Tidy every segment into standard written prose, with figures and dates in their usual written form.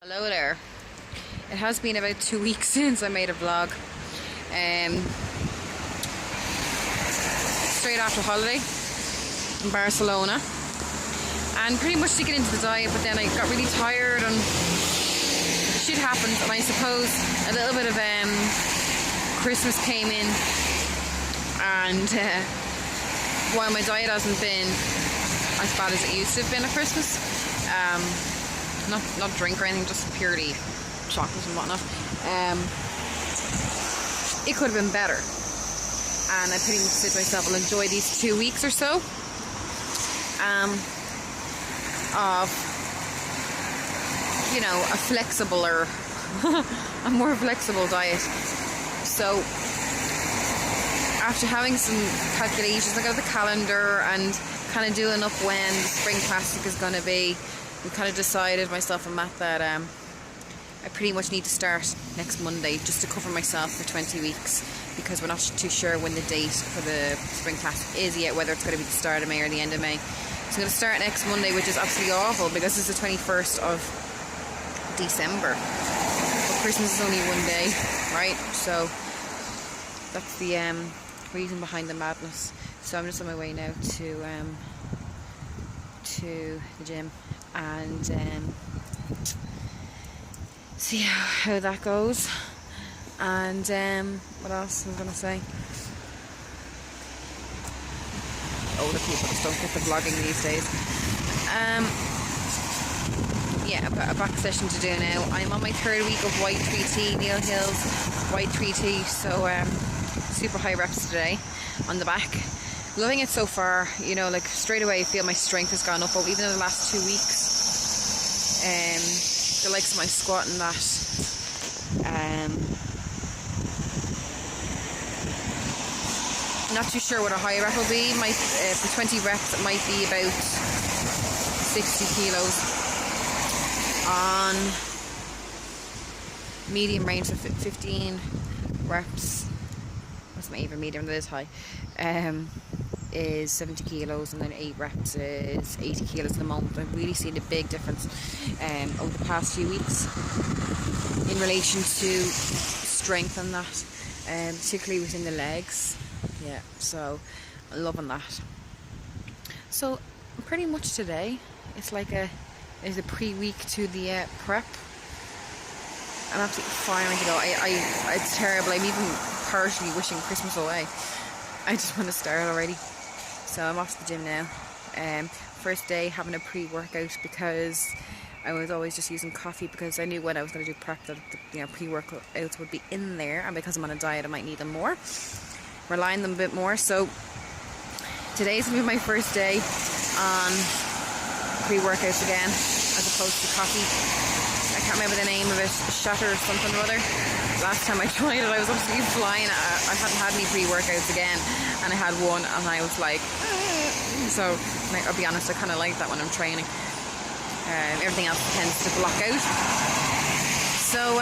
Hello there. It has been about 2 weeks since I made a vlog. Straight after holiday in Barcelona, and pretty much to get into the diet, but then I got really tired and shit happened, and I suppose a little bit of Christmas came in, and while my diet hasn't been as bad as it used to have been at Christmas, not drink or anything, just purely chocolate and whatnot, it could have been better. And I pretty much said to myself, I'll enjoy these 2 weeks or so of, you know, a flexible or a more flexible diet. So after having some calculations, I got the calendar and kind of doing up when the Spring Classic is going to be, we kind of decided, myself and Matt, that I pretty much need to start next Monday just to cover myself for 20 weeks, because we're not too sure when the date for the Spring Classic is yet, whether it's going to be the start of May or the end of May. So I'm going to start next Monday, which is absolutely awful because it's the 21st of December. But Christmas is only one day, right? So that's the reason behind the madness. So I'm just on my way now to the gym and see how that goes. And what else am I going to say? Older people just don't get the vlogging these days. Yeah, I've got a back session to do now. I'm on my 3rd week of White Tree Tea, Neil Hills White Tree Tea. So super high reps today on the back. Loving it so far. You know, like straight away I feel my strength has gone up, even in the last 2 weeks. The likes of my squat and that. Not too sure what a high rep will be. For 20 reps it might be about 60 kilos. On medium range of 15 reps, what's my even medium, that is high, is 70 kilos, and then 8 reps is 80 kilos at the moment. I've really seen a big difference over the past few weeks in relation to strength and that, particularly within the legs. Yeah, so I'm loving that. So pretty much today it's like it's a pre-week to the prep. I'm absolutely firing to go. It's terrible. I'm even partially wishing Christmas away. I just want to start already. So I'm off to the gym now. First day having a pre-workout, because I was always just using coffee, because I knew when I was going to do prep that the pre-workouts would be in there, and because I'm on a diet I might need them more, rely on them a bit more. So today's going to be my first day on pre-workouts again, as opposed to coffee. I can't remember the name of it, Shatter or something or other. Last time I tried it I was absolutely flying. I hadn't had any pre-workouts again, and I had one and I was like, so I'll be honest, I kind of like that when I'm training. Everything else tends to block out. So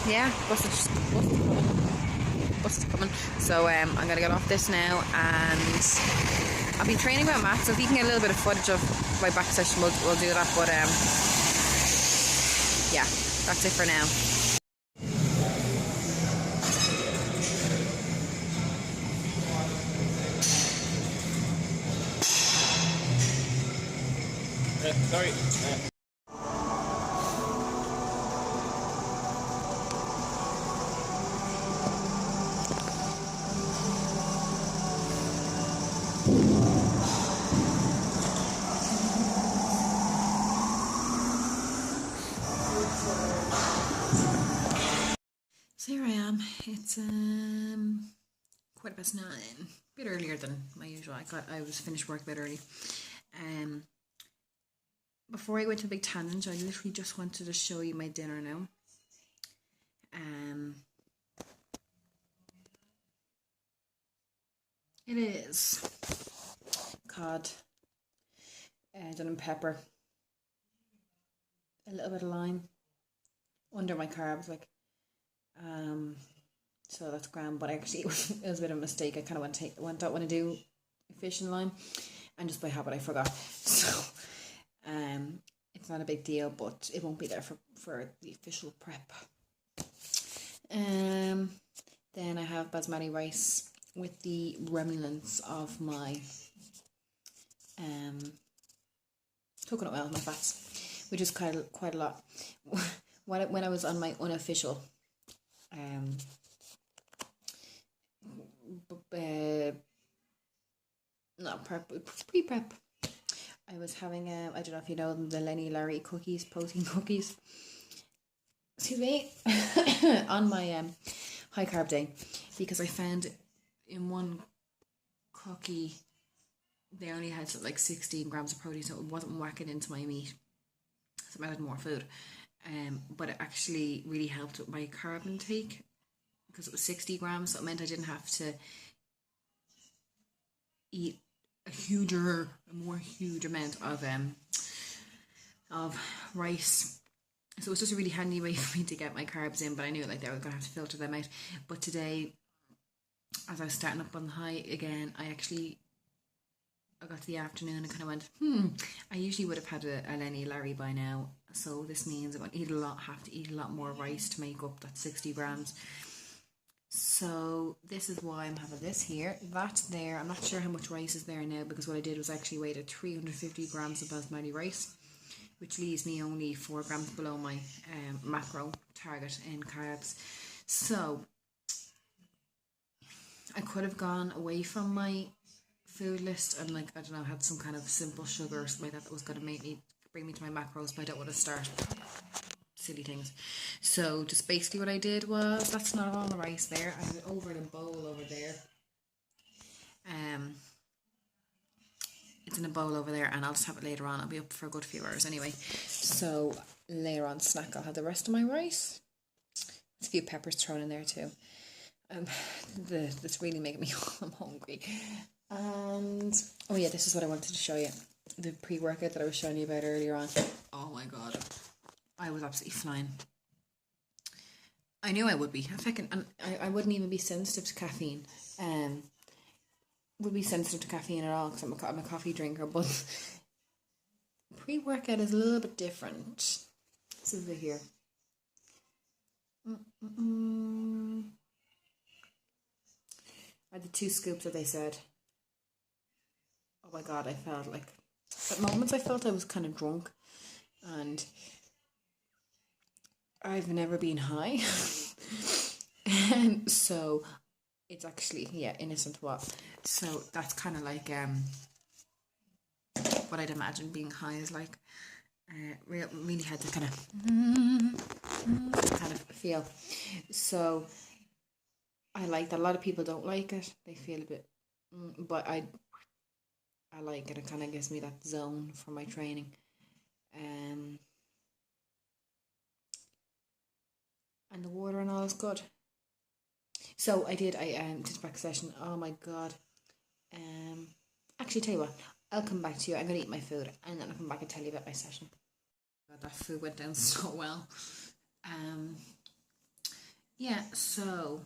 yeah, bus is coming. So I'm gonna get off this now, and I'll be training about Matt, so if you can get a little bit of footage of my back session, we'll do that. But yeah, that's it for now. Sorry. So here I am. It's 9:15. A bit earlier than my usual. I was finished work a bit early. Before I went to a big tangent, I literally just wanted to show you my dinner now. It is cod, done in pepper, a little bit of lime under my carbs, like. So that's grand, but actually it was a bit of a mistake. I kind of want to do fish and lime, and just by habit I forgot. So it's not a big deal, but it won't be there for the official prep. Then I have basmati rice with the remnants of my coconut oil, my fats, which is quite a lot. When I was on my unofficial not prep, pre-prep, I was having I don't know if you know them, the Lenny Larry cookies, protein cookies. Excuse me. On my high carb day, because I found in one cookie they only had like 16 grams of protein, so it wasn't whacking into my meat, so I added more food. But it actually really helped with my carb intake because it was 60 grams, so it meant I didn't have to eat a more huge amount of rice. So it was just a really handy way for me to get my carbs in, but I knew like I was going to have to filter them out. But today, as I was starting up on the high again, I got to the afternoon and kind of went, I usually would have had a Lenny Larry by now, so this means I'm going to have to eat a lot more rice to make up that 60 grams. So this is why I'm having this here. That's there. I'm not sure how much rice is there now, because what I did was actually weighed at 350 grams of basmati rice, which leaves me only 4 grams below my macro target in carbs. So I could have gone away from my food list and like, I don't know, had some kind of simple sugar or something like that was going to bring me to my macros, but I don't want to start silly things. So just basically what I did was, that's not all the rice there, I have it over in a bowl over there. It's in a bowl over there, and I'll just have it later on. I'll be up for a good few hours anyway. So later on snack, I'll have the rest of my rice. There's a few peppers thrown in there too. That's really making me I'm hungry. And oh yeah, this is what I wanted to show you. The pre-workout that I was showing you about earlier on. Oh my god, I was absolutely flying. I knew I would be. And I wouldn't even be sensitive to caffeine. Would be sensitive to caffeine at all because I'm a coffee drinker, but pre-workout is a little bit different. This is it here. I had the 2 scoops that they said. Oh my god, I felt like, at moments I felt I was kind of drunk, and I've never been high. And so it's actually, innocent what. So that's kind of like what I'd imagine being high is like. Really had to kind of feel. So I like that. A lot of people don't like it. They feel a bit, but I like it. It kind of gives me that zone for my training. And the water and all is good. So I did back session. Oh my god. Actually, tell you what, I'll come back to you. I'm gonna eat my food and then I'll come back and tell you about my session. God, that food went down so well. Yeah, so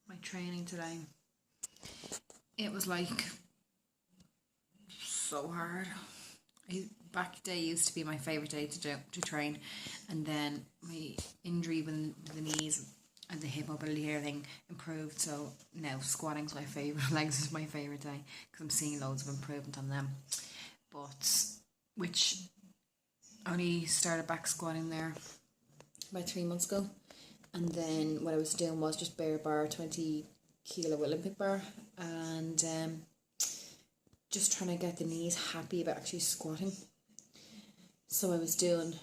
my training today, it was like so hard. Back day used to be my favourite day to train, and then my injury with the knees and the hip mobility everything improved, so now squatting's my favourite, legs is my favourite day because I'm seeing loads of improvement on them. But which only started back squatting there about 3 months ago, and then what I was doing was just bare bar, 20 kilo Olympic bar, and just trying to get the knees happy about actually squatting. So I was doing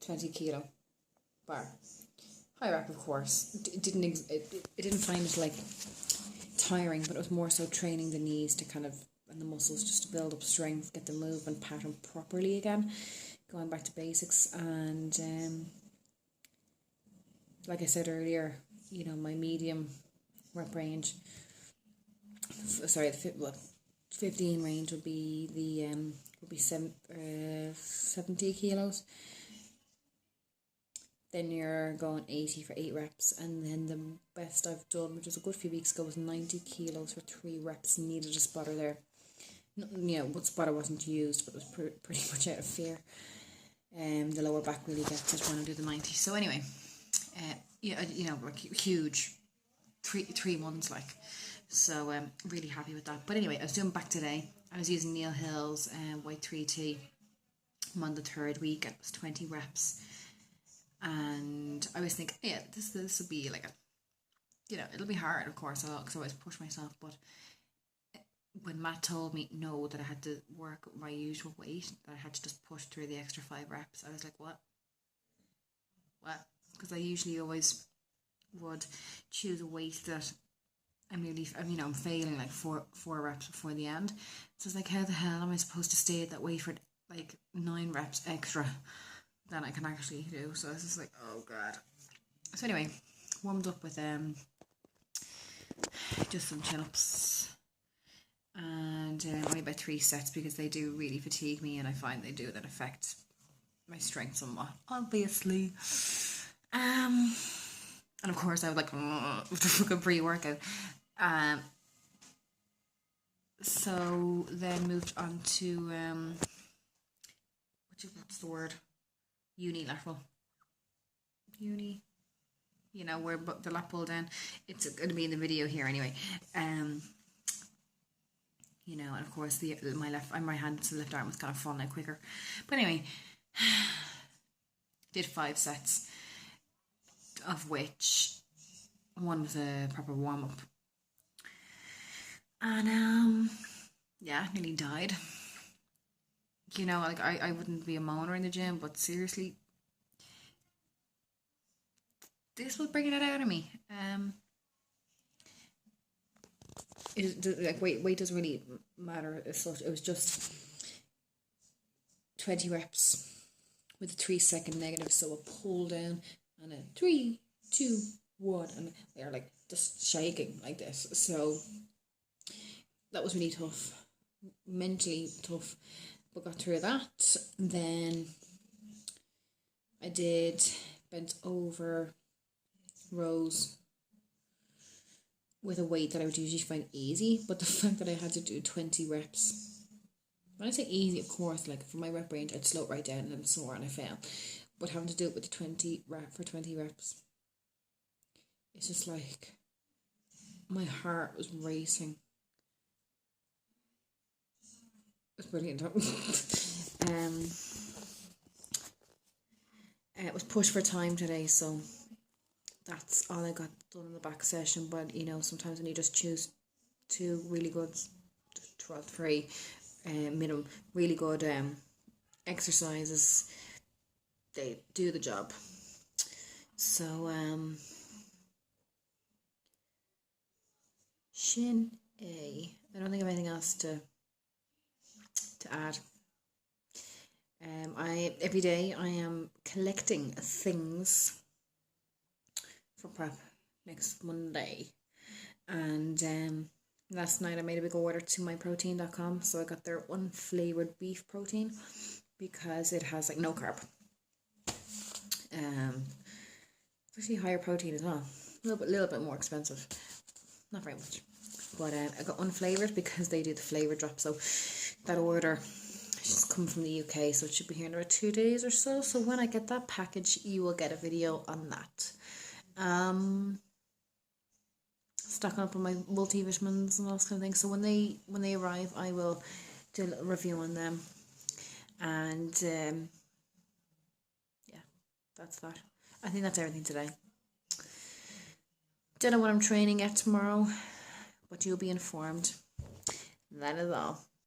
20 kilo bar, high rep of course. It didn't find it like tiring, but it was more so training the knees to kind of, and the muscles, just to build up strength, get the movement pattern properly again, going back to basics. And like I said earlier, my medium rep range, sorry, the 15 range would be the 70 kilos. Then you're going 80 for 8 reps, and then the best I've done, which was a good few weeks ago, was 90 kilos for 3 reps. Needed a spotter there. what spot I wasn't used, but it was pretty much out of fear. The lower back really gets it when I do the 90. So anyway, like huge, three ones like. So really happy with that. But anyway, I was doing back today. I was using Neil Hill's White 3T. I'm on the third week. It was 20 reps, and I was thinking, yeah, this will be like it'll be hard, of course, because I always push myself. But when Matt told me no, that I had to work my usual weight, that I had to just push through the extra 5 reps, I was like, what? Because I usually always would choose a weight that I'm failing like four reps before the end. So it's like, how the hell am I supposed to stay at that weight for like 9 reps extra than I can actually do? So it's just like, oh god. So anyway, warmed up with just some chin-ups, and only about 3 sets, because they do really fatigue me, and I find they do that affect my strength somewhat, obviously. And of course I would like with the fucking pre-workout. So then moved on to what's the word? Unilateral. Where the lat pull down. It's going to be in the video here anyway. And of course my hand to the left arm was kind of falling out quicker. But anyway, did 5 sets, of which one was a proper warm up. And nearly died. Like I wouldn't be a moaner in the gym, but seriously, this was bringing it out of me. Weight doesn't really matter as such. It was just 20 reps with a 3-second negative, so a pull down and a 3, 2, 1, and they're like just shaking like this. So that was really tough, mentally tough, but got through that. Then I did bent over rows with a weight that I would usually find easy, but the fact that I had to do 20 reps, when I say easy, of course, like for my rep range, I'd slow it right down and I'm sore and I fail, but having to do it with the 20 reps, it's just like my heart was racing. It was brilliant. It was push for time today, so that's all I got done in the back session. But sometimes when you just choose 2 really good, 3 minimum really good exercises, they do the job. So shin A. I don't think I have anything else to add. Every day I am collecting things for prep next Monday, and last night I made a big order to myprotein.com, so I got their unflavored beef protein because it has like no carb. It's actually higher protein as well, a little bit more expensive, not very much, but I got unflavored because they do the flavor drop. So that order just come from the UK, so it should be here in about 2 days or so. So when I get that package, you will get a video on that. Stocking up on my multivitamins and all those kind of things. So when they arrive, I will do a little review on them. And that's that. I think that's everything today. Don't know what I'm training at tomorrow, but you'll be informed. That is all.